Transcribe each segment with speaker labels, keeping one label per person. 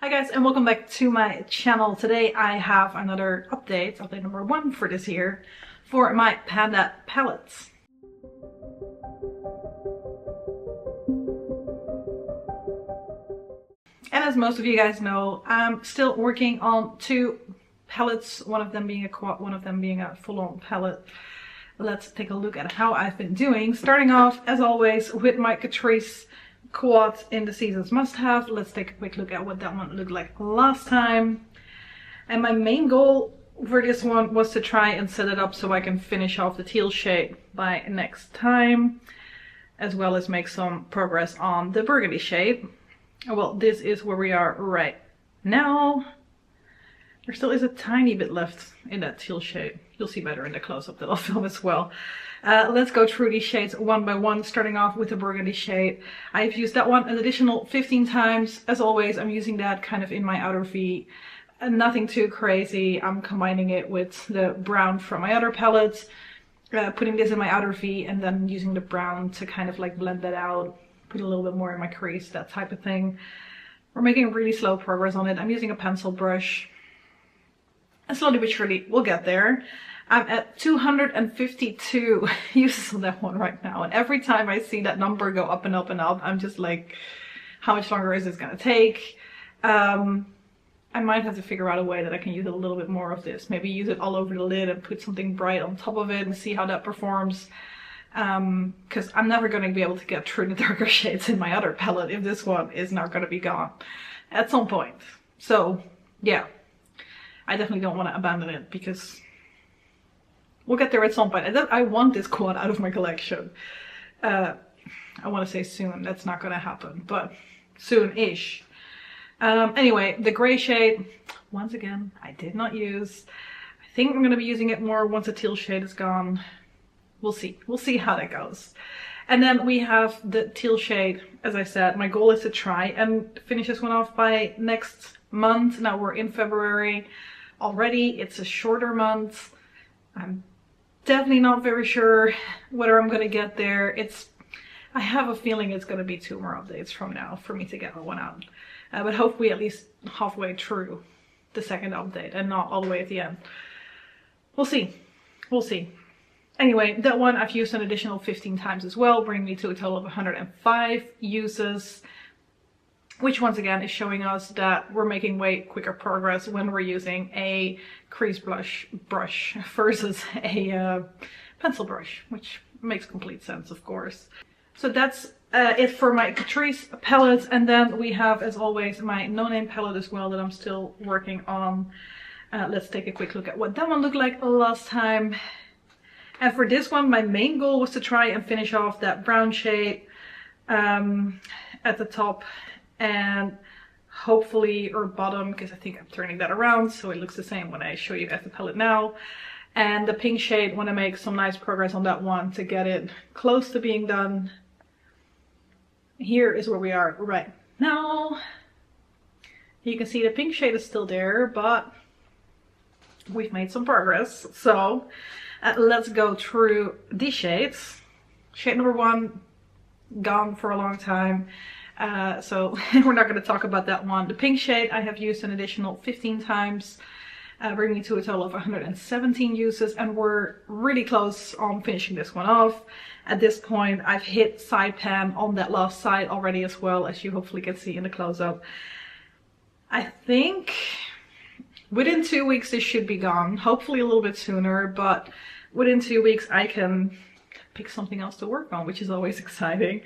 Speaker 1: Hi guys, and welcome back to my channel. Today I have another update number 1 for this year, for my Panda palettes. And as most of you guys know, I'm still working on 2 palettes, one of them being a quad, one of them being a full-on palette. Let's take a look at how I've been doing. Starting off, as always, with my Catrice quad in the Seasons Must Have. Let's take a quick look at what that one looked like last time. And my main goal for this one was to try and set it up so I can finish off the teal shade by next time, as well as make some progress on the burgundy shade. Well, this is where we are right now. There still is a tiny bit left in that teal shade. You'll see better in the close-up that I'll film as well. Let's go through these shades one by one, starting off with the burgundy shade. I've used that one an additional 15 times. As always, I'm using that kind of in my outer V. Nothing too crazy. I'm combining it with the brown from my other palettes, putting this in my outer V, and then using the brown to kind of like blend that out, put a little bit more in my crease, that type of thing. We're making really slow progress on it. I'm using a pencil brush. And slowly but surely, we'll get there. I'm at 252 uses on that one right now. And every time I see that number go up and up and up, I'm just like, how much longer is this gonna take? I might have to figure out a way that I can use a little bit more of this. Maybe use it all over the lid and put something bright on top of it and see how that performs. Because I'm never going to be able to get through the darker shades in my other palette if this one is not going to be gone at some point. So yeah, I definitely don't want to abandon it because we'll get there at some point. I want this quad out of my collection. I want to say soon. That's not going to happen, but soon-ish. Anyway, the gray shade, once again, I did not use. I think I'm going to be using it more once the teal shade is gone. We'll see. We'll see how that goes. And then we have the teal shade. As I said, my goal is to try and finish this one off by next month. Now we're in February already. It's a shorter month. I'm definitely not very sure whether I'm going to get there. I have a feeling it's going to be 2 more updates from now for me to get that one out. But hopefully at least halfway through the second update and not all the way at the end. We'll see. We'll see. Anyway, that one I've used an additional 15 times as well, bringing me to a total of 105 uses. Which once again is showing us that we're making way quicker progress when we're using a crease brush versus a pencil brush, which makes complete sense, of course. So that's it for my Catrice palettes, and then we have, as always, my no-name palette as well that I'm still working on. Let's take a quick look at what that one looked like last time. And for this one, my main goal was to try and finish off that brown shade at the top and hopefully, or bottom, because I think I'm turning that around so it looks the same when I show you guys the palette now. And the pink shade, want to make some nice progress on that one to get it close to being done. Here is where we are right now. You can see the pink shade is still there, but we've made some progress. So let's go through these shades. Shade number 1, gone for a long time. So we're not going to talk about that one. The pink shade I have used an additional 15 times, bringing me to a total of 117 uses, and we're really close on finishing this one off. At this point, I've hit side pan on that last side already as well, as you hopefully can see in the close-up. I think within 2 weeks this should be gone, hopefully a little bit sooner, but within 2 weeks I can pick something else to work on, which is always exciting.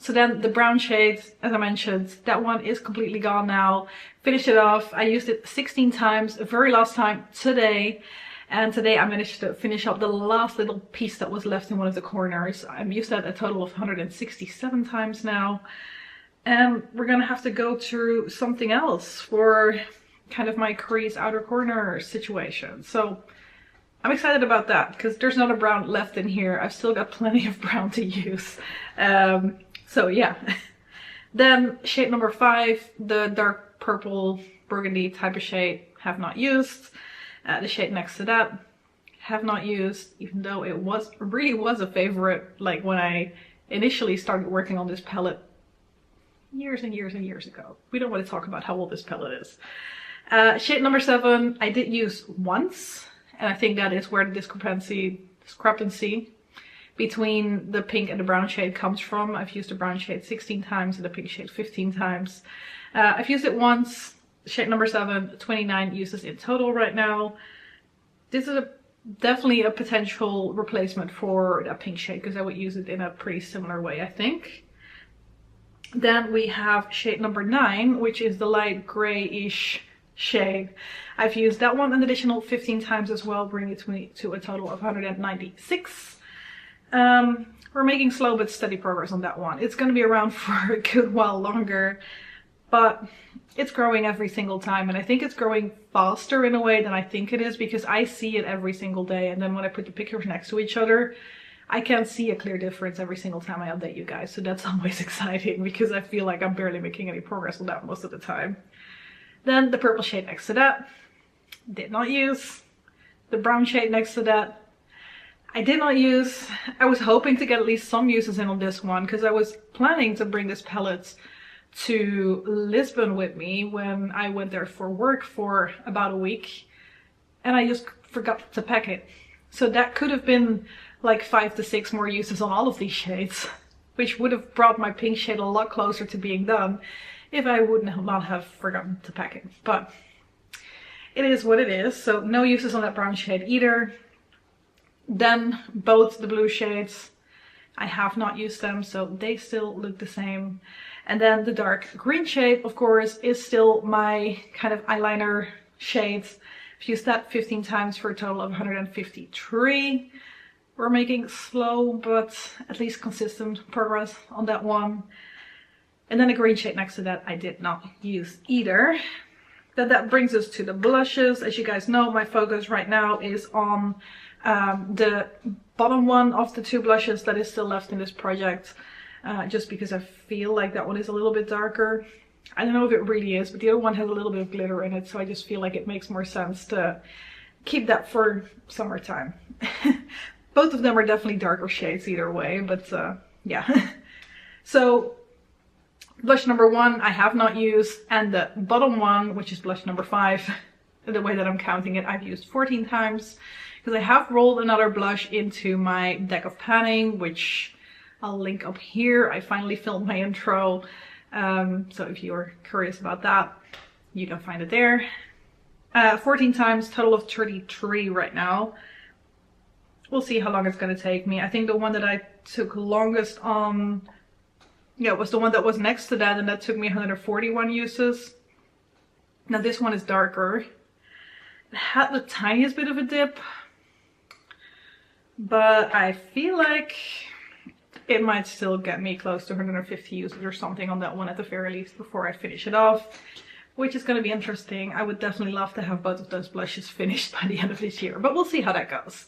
Speaker 1: So then the brown shade, as I mentioned, that one is completely gone now. Finished it off. I used it 16 times, the very last time today. And today I managed to finish up the last little piece that was left in one of the corners. I've used that a total of 167 times now. And we're gonna have to go through something else for kind of my crease outer corner situation. So I'm excited about that because there's not a brown left in here. I've still got plenty of brown to use. So yeah. Then shade number 5, the dark purple burgundy type of shade, have not used. The shade next to that, have not used, even though it really was a favorite, like when I initially started working on this palette years and years and years ago. We don't want to talk about how old this palette is. Shade number 7, I did use once, and I think that is where the discrepancy between the pink and the brown shade comes from. I've used the brown shade 16 times and the pink shade 15 times. I've used it once. Shade number 7, 29 uses in total right now. This is definitely a potential replacement for that pink shade because I would use it in a pretty similar way, I think. Then we have shade number 9, which is the light grayish shade. I've used that one an additional 15 times as well, bringing it to a total of 196. We're making slow but steady progress on that one. It's going to be around for a good while longer, but it's growing every single time, and I think it's growing faster in a way than I think it is because I see it every single day, and then when I put the pictures next to each other, I can see a clear difference every single time I update you guys, so that's always exciting because I feel like I'm barely making any progress on that most of the time. Then the purple shade next to that, did not use. The brown shade next to that, I did not use. I was hoping to get at least some uses in on this one because I was planning to bring this palette to Lisbon with me when I went there for work for about a week, and I just forgot to pack it. So that could have been like 5 to 6 more uses on all of these shades, which would have brought my pink shade a lot closer to being done if I would not have forgotten to pack it. But it is what it is, so no uses on that brown shade either. Then both the blue shades, I have not used them, so they still look the same. And then the dark green shade, of course, is still my kind of eyeliner shade. I've used that 15 times for a total of 153. We're making slow but at least consistent progress on that one. And then the green shade next to that I did not use either. Then that brings us to the blushes. As you guys know, my focus right now is on the bottom one of the 2 blushes that is still left in this project, just because I feel like that one is a little bit darker. I don't know if it really is, but the other one has a little bit of glitter in it, so I just feel like it makes more sense to keep that for summertime. Both of them are definitely darker shades either way, but yeah. So blush number 1 I have not used, and the bottom one, which is blush number 5, the way that I'm counting it, I've used 14 times. Because I have rolled another blush into my deck of panning, which I'll link up here. I finally filmed my intro, so if you're curious about that, you can find it there. 14 times, total of 33 right now. We'll see how long it's going to take me. I think the one that I took longest on, yeah, was the one that was next to that, and that took me 141 uses. Now this one is darker. It had the tiniest bit of a dip, but I feel like it might still get me close to 150 uses or something on that one at the very least before I finish it off, which is going to be interesting. I would definitely love to have both of those blushes finished by the end of this year, but we'll see how that goes.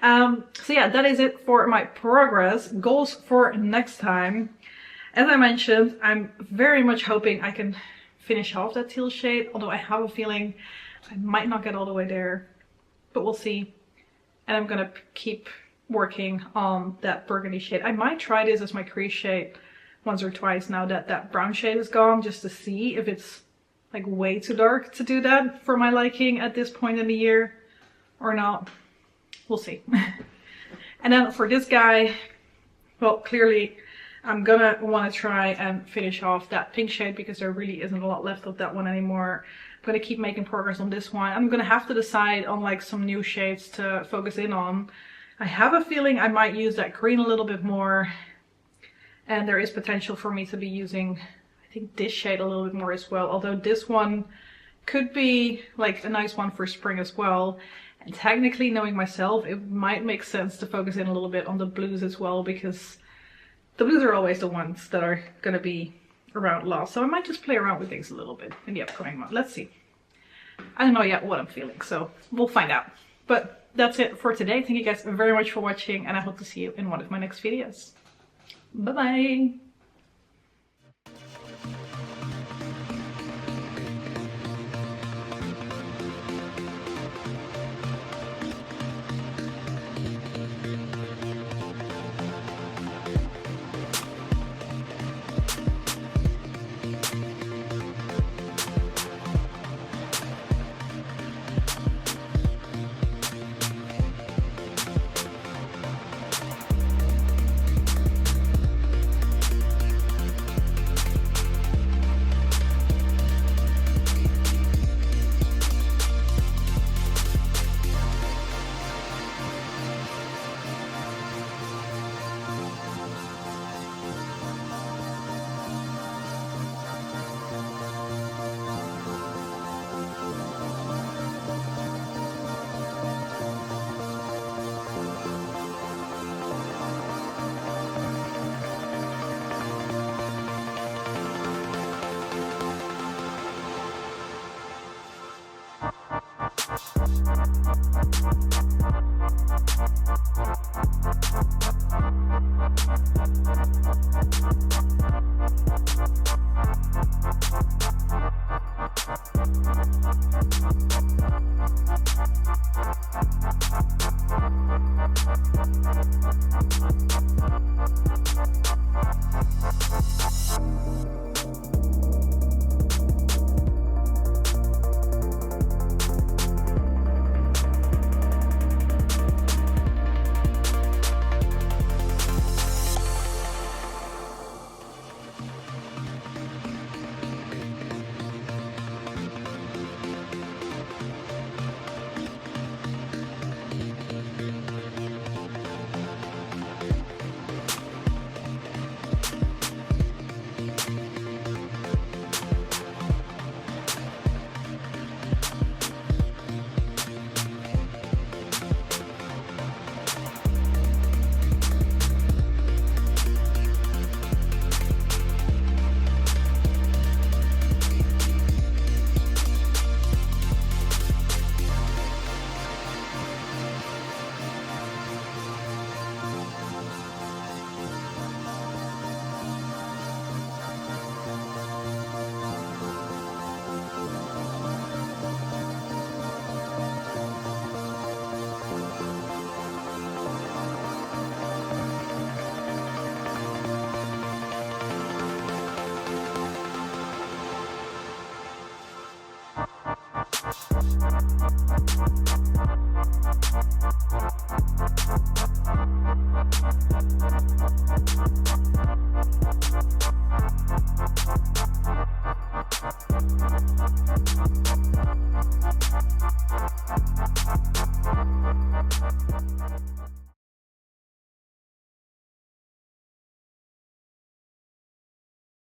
Speaker 1: So yeah, that is it for my progress. Goals for next time. As I mentioned, I'm very much hoping I can finish off that teal shade, although I have a feeling I might not get all the way there, but we'll see. And I'm gonna keep working on that burgundy shade. I might try this as my crease shade once or twice now that that brown shade is gone, just to see if it's like way too dark to do that for my liking at this point in the year or not. We'll see. And then for this guy, well, clearly I'm gonna want to try and finish off that pink shade because there really isn't a lot left of that one anymore. I'm gonna keep making progress on this one. I'm gonna have to decide on like some new shades to focus in on. I have a feeling I might use that green a little bit more, and there is potential for me to be using, I think, this shade a little bit more as well, although this one could be like a nice one for spring as well. And technically, knowing myself, it might make sense to focus in a little bit on the blues as well, because the blues are always the ones that are gonna be around last. So I might just play around with things a little bit in the upcoming month. Let's see. I don't know yet what I'm feeling, so we'll find out. But that's it for today. Thank you guys very much for watching, and I hope to see you in one of my next videos. Bye bye!